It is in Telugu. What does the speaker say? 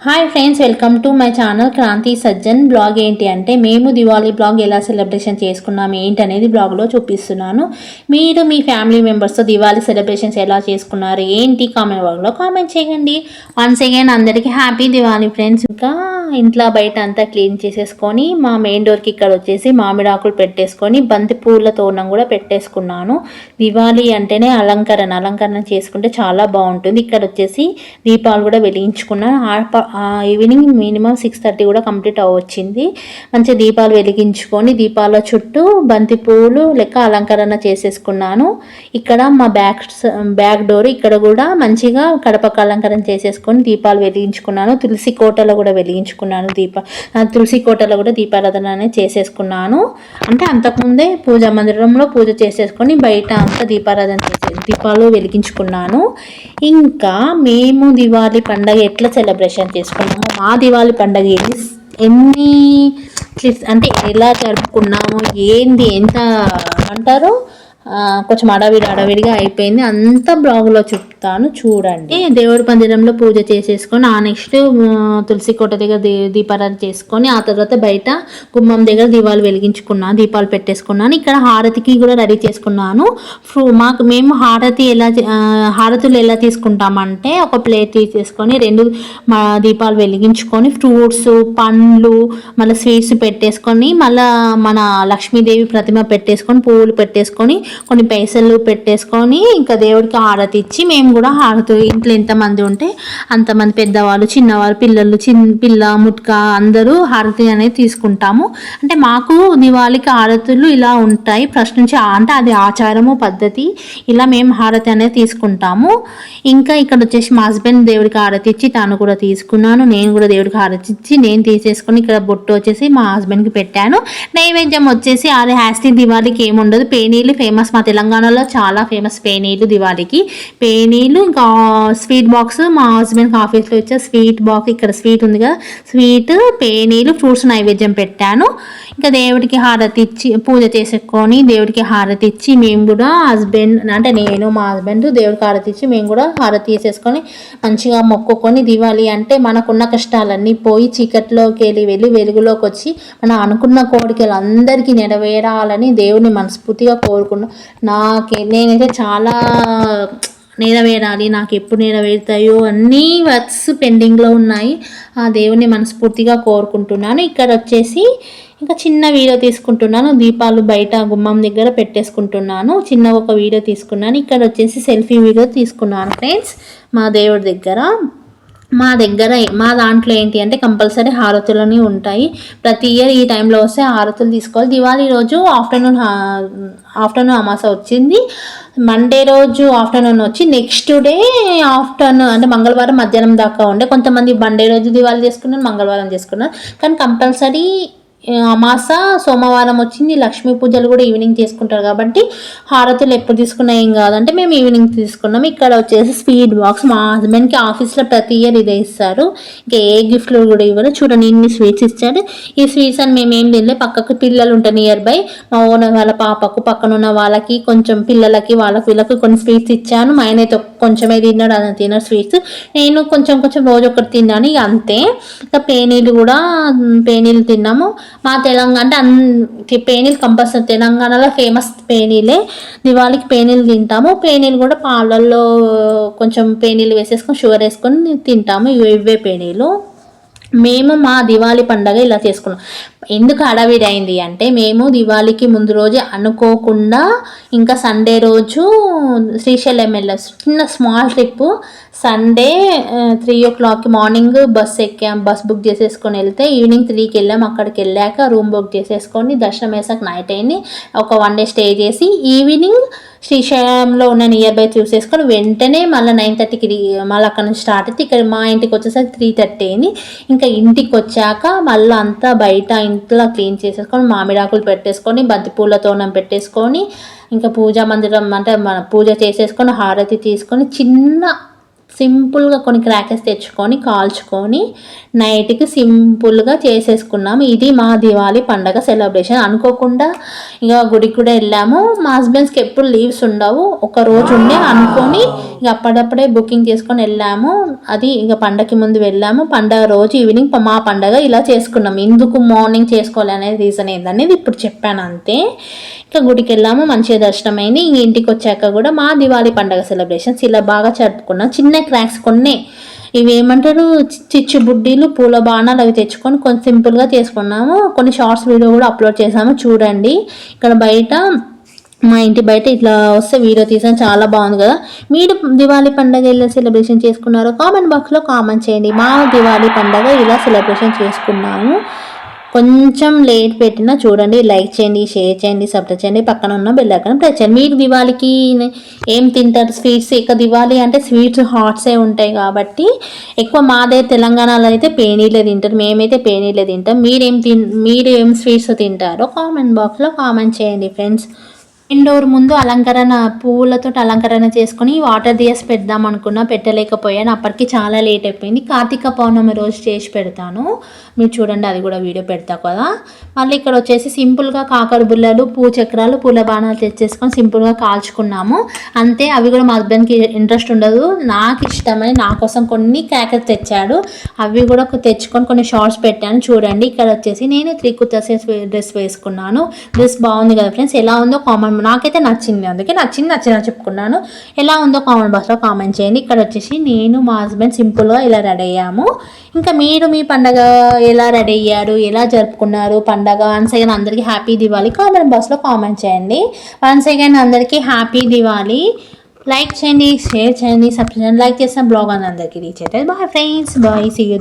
Hi friends, welcome to my channel Kranthi Sajjan. Blog ఏంటి అంటే మేము దివాళీ బ్లాగ్ ఎలా సెలబ్రేషన్ చేసుకున్నాము ఏంటి అనేది బ్లాగ్లో చూపిస్తున్నాను. మీరు మీ ఫ్యామిలీ మెంబర్స్తో దివాళీ సెలబ్రేషన్స్ ఎలా చేసుకున్నారు ఏంటి కామెంట్ బాక్స్లో కామెంట్ చేయండి. వన్స్ అగైన్ అందరికీ హ్యాపీ దివాళీ ఫ్రెండ్స్. ఇంకా ఇంట్లో బయట అంతా క్లీన్ చేసేసుకొని మా మెయిన్ డోర్కి ఇక్కడ వచ్చేసి మామిడి ఆకులు పెట్టేసుకొని బంతి పూల తోరణం కూడా పెట్టేసుకున్నాను. దివాళీ అంటేనే అలంకరణ చేసుకుంటే చాలా బాగుంటుంది. ఇక్కడ వచ్చేసి దీపాలు కూడా వెలిగించుకున్నాను. ఈవినింగ్ మినిమం 6:30 కూడా కంప్లీట్ అవ్వచ్చింది. మంచి దీపాలు వెలిగించుకొని దీపాల చుట్టూ బంతి పువ్వులు లెక్క అలంకరణ చేసేసుకున్నాను. ఇక్కడ మా బ్యాక్ డోర్ ఇక్కడ కూడా మంచిగా కడపకు అలంకరణ చేసేసుకొని దీపాలు వెలిగించుకున్నాను. తులసి కోటలో కూడా వెలిగించుకున్నాను. తులసి కోటలో కూడా దీపారాధన అనేది చేసేసుకున్నాను. అంటే అంతకుముందే పూజా మందిరంలో పూజ చేసేసుకొని బయట అంతా దీపాలు వెలిగించుకున్నాను. ఇంకా మేము దివాళీ పండగ ఎట్లా సెలబ్రేషన్ చేసుకున్నాము, మా దివాళీ పండగ ఎన్ని అంటే ఎలా జరుపుకున్నాము ఏంది ఎంత అంటారు కొంచెం అడవిడిగా అయిపోయింది. అంతా బ్లాగ్లో చెప్తాను చూడండి. దేవుడి పందిరంలో పూజ చేసేసుకొని నెక్స్ట్ తులసి కోట దగ్గర దీపారాధన చేసుకొని ఆ తర్వాత బయట గుమ్మం దగ్గర దీపాలు పెట్టేసుకున్నాను. ఇక్కడ హారతికి కూడా రెడీ చేసుకున్నాను. మేము హారతులు ఎలా తీసుకుంటామంటే ఒక ప్లేట్ తీసేసుకొని 2 దీపాలు వెలిగించుకొని ఫ్రూట్స్ పండ్లు మళ్ళీ స్వీట్స్ పెట్టేసుకొని మళ్ళీ మన లక్ష్మీదేవి ప్రతిమ పెట్టేసుకొని పువ్వులు పెట్టేసుకొని కొన్ని పైసలు పెట్టేసుకొని ఇంకా దేవుడికి హారతి ఇచ్చి మేము కూడా ఇంట్లో ఎంతమంది ఉంటే అంతమంది పెద్దవాళ్ళు చిన్నవాళ్ళు పిల్ల ముట్క అందరూ హారతి అనేది తీసుకుంటాము. అంటే మాకు దివాళీకి హారతులు ఇలా ఉంటాయి ఫస్ట్ నుంచి, అంటే అది ఆచారము పద్ధతి. ఇలా మేము హారతి అనేది తీసుకుంటాము. ఇంకా ఇక్కడ వచ్చేసి మా హస్బెండ్ దేవుడికి హారతి ఇచ్చి తాను కూడా తీసుకున్నాను. నేను కూడా దేవుడికి హారతి ఇచ్చి నేను తీసేసుకొని ఇక్కడ బొట్టు వచ్చేసి మా హస్బెండ్కి పెట్టాను. నైవేద్యం వచ్చేసి అది హ్యాస్టీ దివాళీకి ఏముండదు. పేనీలు ఫేమస్, మా తెలంగాణలో చాలా ఫేమస్ పేనీలు దివాళీకి. పేనీలు ఇంకా స్వీట్ బాక్స్ మా హస్బెండ్కి ఆఫీస్లో ఇచ్చే స్వీట్ బాక్స్, ఇక్కడ స్వీట్ ఉంది కదా స్వీట్ పేనీలు ఫ్రూట్స్ నైవేద్యం పెట్టాను. ఇంకా దేవుడికి హారతి ఇచ్చి పూజ చేసుకొని దేవుడికి హారతి ఇచ్చి మేము కూడా నేను మా హస్బెండ్ దేవుడికి హారతి ఇచ్చి మేము కూడా హారతి తీసేసుకొని మంచిగా మొక్కుకొని దివాళీ అంటే మనకున్న కష్టాలన్నీ పోయి చీకట్లోకి వెళ్ళి వెలుగులోకి వచ్చి మనం అనుకున్న కోరికలు అందరికీ నెరవేరాలని దేవుని మనస్ఫూర్తిగా కోరుకున్నాం. నేనైతే చాలా నెరవేరాలి, నాకు ఎప్పుడు నెరవేరుతాయో అన్నీ వర్క్స్ పెండింగ్లో ఉన్నాయి. ఆ దేవుని మనస్ఫూర్తిగా కోరుకుంటున్నాను. ఇక్కడ వచ్చేసి ఇంకా చిన్న వీడియో తీసుకుంటున్నాను. దీపాలు బయట గుమ్మం దగ్గర పెట్టేసుకుంటున్నాను. చిన్న ఒక వీడియో తీసుకున్నాను. ఇక్కడ వచ్చేసి సెల్ఫీ వీడియో తీసుకున్నాను ఫ్రెండ్స్. మా దేవుడి దగ్గర మా దాంట్లో ఏంటి అంటే కంపల్సరీ హారతులని ఉంటాయి. ప్రతి ఇయర్ ఈ టైంలో వస్తే హారతులు తీసుకోవాలి. దివాళీ రోజు ఆఫ్టర్నూన్ అమాస వచ్చింది. మండే రోజు ఆఫ్టర్నూన్ వచ్చి నెక్స్ట్ డే ఆఫ్టర్నూన్ అంటే మంగళవారం మధ్యాహ్నం దాకా ఉండే. కొంతమంది మండే రోజు దివాళీ చేసుకున్నారు, మంగళవారం చేసుకున్నారు. కానీ కంపల్సరీ అమాస సోమవారం వచ్చింది. లక్ష్మీ పూజలు కూడా ఈవినింగ్ చేసుకుంటారు కాబట్టి హారతులు ఎప్పుడు తీసుకున్నా ఏం కాదంటే మేము ఈవినింగ్ తీసుకున్నాము. ఇక్కడ వచ్చేసి స్వీట్ బాక్స్ మా హస్బెండ్కి ఆఫీస్లో ప్రతి ఇయర్ ఇదే ఇస్తారు. ఇంకా ఏ గిఫ్ట్లు కూడా ఇవ్వరు. చూడండి ఇన్ని స్వీట్స్ ఇచ్చారు. ఈ స్వీట్స్ అని మేము ఏం తినలే, పక్కకు పిల్లలు ఉంటారు నియర్ బై మా ఓనర్ వాళ్ళ పాపకు పక్కన ఉన్న వాళ్ళకి కొంచెం పిల్లలకి వీళ్ళకి కొన్ని స్వీట్స్ ఇచ్చాను. మా ఆయన అయితే కొంచెమే తిన్నాడు, అది తిన్నాడు స్వీట్స్. నేను కొంచెం రోజు ఒకటి తిన్నాను. ఇక అంతే. ఇంకా పేనీలు తిన్నాము. మా తెలంగాణ అంటే పేనీలు కంపల్సరీ తెలంగాణలో ఫేమస్ పేనీలే. దివాళీకి పేనీలు తింటాము. పేనీలు కూడా పాలల్లో కొంచెం పేనీలు వేసేసుకొని షుగర్ వేసుకొని తింటాము. ఇవే పేనీలు. మేము మా దివాళీ పండగ ఇలా చేసుకున్నాం. ఎందుకు హడావిడి అయింది అంటే మేము దివాళీకి ముందు రోజు అనుకోకుండా ఇంకా సండే రోజు శ్రీశైలం వెళ్ళాం. చిన్న small trip. Sunday 3 o'clock morning bus book చేసేసుకొని వెళ్తే ఈవినింగ్ 3కి వెళ్ళాం. అక్కడికి వెళ్ళాక రూమ్ బుక్ చేసేసుకొని దర్శనం వేసాక నైట్ అయింది. ఒక 1 day స్టే చేసి ఈవినింగ్ శ్రీశైలంలో ఉన్న నియర్ బై చూసేసుకొని వెంటనే మళ్ళీ 9:30కి మళ్ళీ అక్కడ నుంచి స్టార్ట్ అయితే ఇక్కడ మా ఇంటికి వచ్చేసరికి 3:30 అయింది. ఇంకా ఇంటికి వచ్చాక మళ్ళీ అంతా బయట ఇంట్లో క్లీన్ చేసేసుకొని మామిడాకులు పెట్టేసుకొని బంతిపూల తోరణం పెట్టేసుకొని ఇంకా పూజా మందిరం అంటే మన పూజ చేసేసుకొని హారతి తీసుకొని చిన్న సింపుల్గా కొన్ని క్రాకర్స్ తెచ్చుకొని కాల్చుకొని నైట్కి సింపుల్గా చేసేసుకున్నాము. ఇది మా దివాళీ పండగ సెలబ్రేషన్. అనుకోకుండా ఇక గుడికి కూడా వెళ్ళాము. మా హస్బెండ్స్కి ఎప్పుడు లీవ్స్ ఉండవు, ఒక రోజు ఉండే అనుకొని ఇక అప్పుడప్పుడే బుకింగ్ చేసుకొని వెళ్ళాము. అది ఇక పండగకి ముందు వెళ్ళాము. పండగ రోజు ఈవినింగ్ మా పండగ ఇలా చేసుకున్నాము. ఎందుకు మార్నింగ్ చేసుకోవాలి అనేది రీజన్ ఏందనేది ఇప్పుడు చెప్పాను అంతే. ఇంకా గుడికి వెళ్ళాము, మంచిగా దర్శనం అయింది. ఇంక ఇంటికి వచ్చాక కూడా మా దివాళీ పండగ సెలబ్రేషన్స్ ఇలా బాగా జరుపుకున్నాం. చిన్న క్రాక్స్ కొన్ని ఇవి ఏమంటారు చిచ్చు బుడ్డీలు, పూల బాణాలు అవి తెచ్చుకొని కొంచెం సింపుల్గా చేసుకున్నాము. కొన్ని షార్ట్స్ వీడియో కూడా అప్లోడ్ చేసాము, చూడండి. ఇక్కడ బయట మా ఇంటి బయట ఇట్లా వస్తే వీడియో తీసాను, చాలా బాగుంది కదా. మీరు దివాళీ పండుగ ఇలా సెలబ్రేషన్ చేసుకున్నారో కామెంట్ బాక్స్లో కామెంట్ చేయండి. మా దివాళీ పండుగ ఇలా సెలబ్రేషన్ చేసుకున్నాము. కొంచెం లేట్ పెట్టినా చూడండి, లైక్ చేయండి, షేర్ చేయండి, సబ్స్క్రైబ్ చేయండి, పక్కన ఉన్న బెల్ ఐకాన్ ప్రెస్ చేయండి. మీరు దివాళీకి ఏం తింటారు? స్వీట్స్. ఇక దివాళీ అంటే స్వీట్స్ హాట్సే ఉంటాయి కాబట్టి ఎక్కువ మాదే తెలంగాణలో అయితే పేనీలే తింటారు, మేమైతే పేనీలే తింటాం. మీరు ఏం స్వీట్స్ తింటారో కామెంట్ బాక్స్లో కామెంట్ చేయండి ఫ్రెండ్స్. ఇండోర్ ముందు అలంకరణ పువ్వులతో అలంకరణ చేసుకుని వాటర్ దియస్ పెడదాం అనుకున్నా, పెట్టలేకపోయాను. అప్పటికి చాలా లేట్ అయిపోయింది. కార్తీక పౌర్ణమి రోజు చేసి పెడతాను, మీరు చూడండి, అది కూడా వీడియో పెడతా కదా. మళ్ళీ ఇక్కడ వచ్చేసి సింపుల్గా కాకర బుల్లలు, చక్రాలు, పూల బాణాలు తెచ్చేసుకొని సింపుల్గా కాల్చుకున్నాము అంతే. అవి కూడా మా హస్బెండ్కి ఇంట్రెస్ట్ ఉండదు, నాకు ఇష్టమని నా కోసం కొన్ని క్రాకర్స్ తెచ్చాడు. అవి కూడా తెచ్చుకొని కొన్ని షార్ట్స్ పెట్టాను, చూడండి. ఇక్కడ వచ్చేసి నేను 3 కుర్తాస్ డ్రెస్ వేసుకున్నాను. డ్రెస్ బాగుంది కదా ఫ్రెండ్స్, ఎలా ఉందో కామెంట్, నాకైతే నచ్చింది, అందుకే నచ్చిన చెప్పుకున్నాను. ఎలా ఉందో కామెంట్ బాక్స్లో కామెంట్ చేయండి. ఇక్కడ వచ్చేసి నేను మా హస్బెండ్ సింపుల్గా ఇలా రెడీ అయ్యాము. ఇంకా మీరు మీ పండగ ఎలా రెడీ అయ్యారు, ఎలా జరుపుకున్నారు పండగ? వన్స్ అగైన్ అందరికీ హ్యాపీ దివాళీ కామెంట్ బాక్స్లో కామెంట్ చేయండి. వన్స్ అగైన్ అందరికీ హ్యాపీ దివాళీ. లైక్ చేయండి, షేర్ చేయండి, సబ్స్క్రైబ్ చేయండి. లైక్ చేసిన బ్లాగ్ అని అందరికీ రీచ్ అవుతుంది. Bye friends, bye, see you.